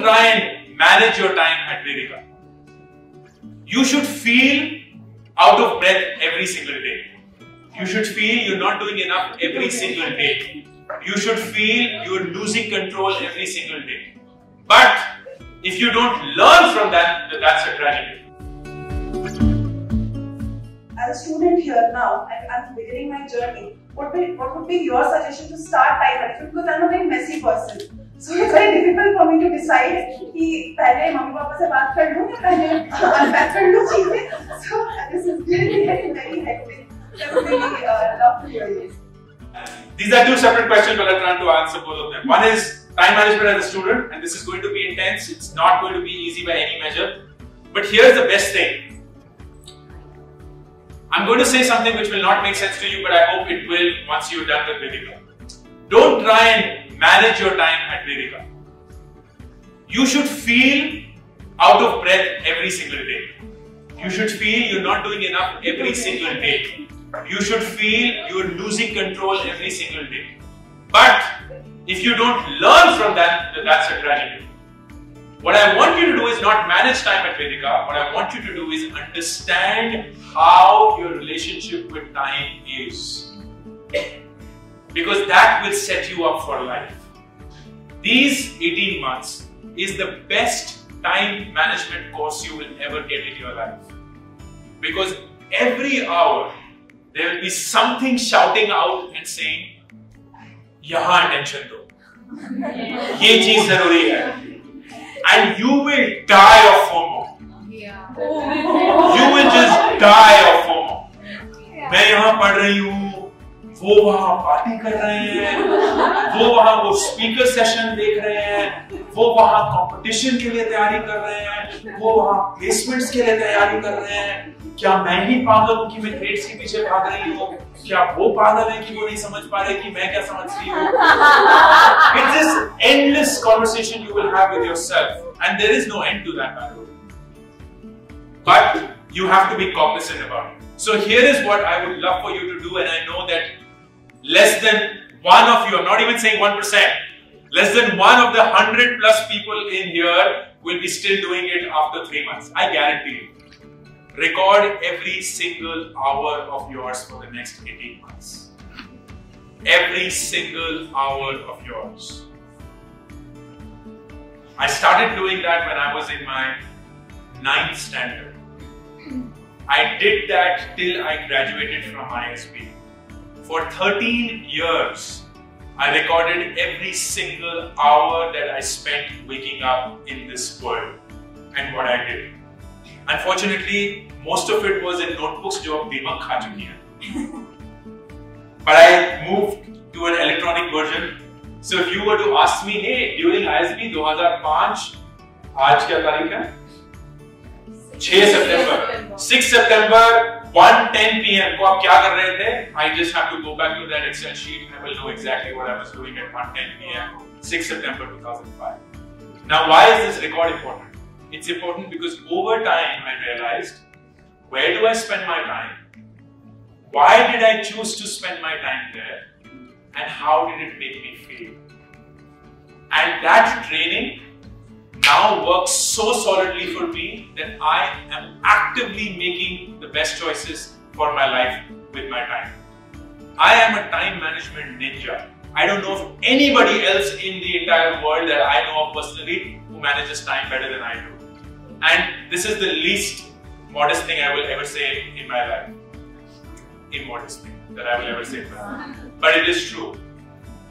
try and manage your time at Vedica. You should feel out of breath every single day. You should feel you're not doing enough every single day. You should feel you're losing control every single day. But if you don't learn from that, then that's a tragedy. As a student here now, and I'm beginning my journey, what would be your suggestion to start time management? Because I'm a very messy person. So it's very difficult for me to decide कि पहले mummy papa से बात कर लूँ या पहले unpack कर लूँ चीजें. So this is really very hectic. I would really love to hear this. These are two separate questions, but I'm trying to answer both of them. One is time management as a student, and this is going to be intense. It's not going to be easy by any measure. But here's the best thing. I'm going to say something which will not make sense to you, but I hope it will once you're done with Vedica. Don't try and manage your time at Vedica. You should feel out of breath every single day. You should feel you're not doing enough every single day. You should feel you're losing control every single day. But if you don't learn from that, then that's a tragedy. What I want you to do is not manage time at Vedica. What I want you to do is understand how your relationship with time is. Because that will set you up for life. These 18 months is the best time management course you will ever get in your life. Because every hour, there will be something shouting out and saying, "Yahan attention do. Ye cheez zaruri hai." And you will die of FOMO. You will just die of FOMO. मैं यहाँ पढ़ रही हूँ, वो वहाँ party कर रहे हैं, वो वहाँ वो स्पीकर सेशन देख रहे हैं, वो वहाँ कंपटीशन के लिए तैयारी कर रहे हैं, वो वहाँ प्लेसमेंट्स के लिए तैयारी कर रहे हैं. क्या मैं ही पागल हूँ कि मैं ग्रेड्स के पीछे भाग रही हूँ? क्या वो पागल है कि वो नहीं समझ पा रहे कि मैं क्या समझ रही हूँ? It's this endless conversation you will have with yourself, and there is no end to that battle. But you have to be cognizant about it. So here is what I would love for you to do, and I know that less than one of you, I'm not even saying 1%, less than one of the 100 plus people in here will be still doing it after 3 months. I guarantee you. Record every single hour of yours for the next 18 months. Every single hour of yours. I started doing that when I was in my 9th standard. I did that till I graduated from ISB. For 13 years, I recorded every single hour that I spent waking up in this world and what I did. Unfortunately, most of it was in notebooks जो अब दीमक खा चुकी हैं. But I moved to an electronic version. So if you were to ask me, hey, during ISB 2005, आज क्या तारीख है? 6 सितंबर. 6 सितंबर 1:10 PM को आप क्या कर रहे थे? I just have to go back to that Excel sheet and I will know exactly what I was doing at 1:10 PM, 6 September 2005. Now, why is this record important? It's important because over time I realized, where do I spend my time? Why did I choose to spend my time there? And how did it make me feel? And that training now works so solidly for me that I am actively making the best choices for my life with my time. I am a time management ninja. I don't know of anybody else in the entire world that I know of personally who manages time better than I do. And this is the least modest thing I will ever say in my life. Immodest thing that I will ever say in my life. But it is true.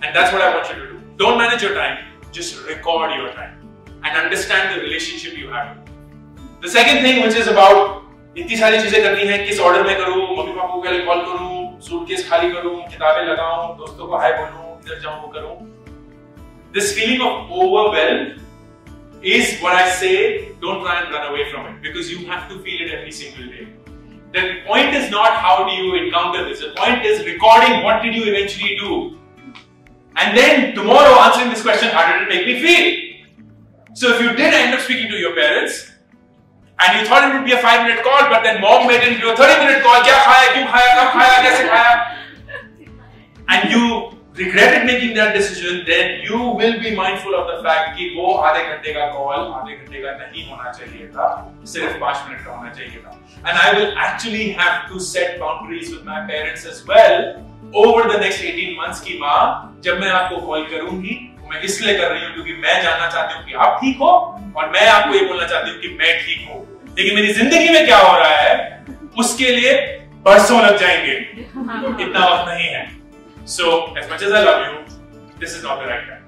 And that's what I want you to do. Don't manage your time. Just record your time. And understand the relationship you have. The second thing, which is about इतनी सारी चीजें करनी है, किस order में करूं, mummy papa को पहले कॉल करूं, सूटकेस खाली करूं, किताबें लगाऊं, दोस्तों को हाय बोलूं, इधर जाऊं वो करूं. This feeling of overwhelm is what I say, don't try and run away from it, because you have to feel it every single day. The point is not how do you encounter this, the point is recording what did you eventually do. And then tomorrow answering this question, how did it make me feel? So if you did end up speaking to your parents, and you thought it would be a 5-minute call, but then mom made it into a 30-minute call, kya khaya, kyun khaya, kab khaya, kaise khaya, and you regretted making that decision, then you will be mindful of the fact कि वो आधे घंटे का call आधे घंटे का नहीं होना चाहिए था, सिर्फ 5 मिनट का होना चाहिए था. And I will actually have to set boundaries with my parents as well over the next 18 months की माँ, जब मैं आपको कॉल करूंगी, मैं इसलिए कर रही हूँ क्योंकि मैं जानना चाहती हूँ कि आप ठीक हो और मैं आपको ये बोलना चाहती हूँ कि मैं ठीक हूँ. लेकिन मेरी जिंदगी में क्या हो रहा है उसके लिए बरसों लग जाएंगे, इतना वक्त नहीं है. So, as much as I love you, this is not the right time.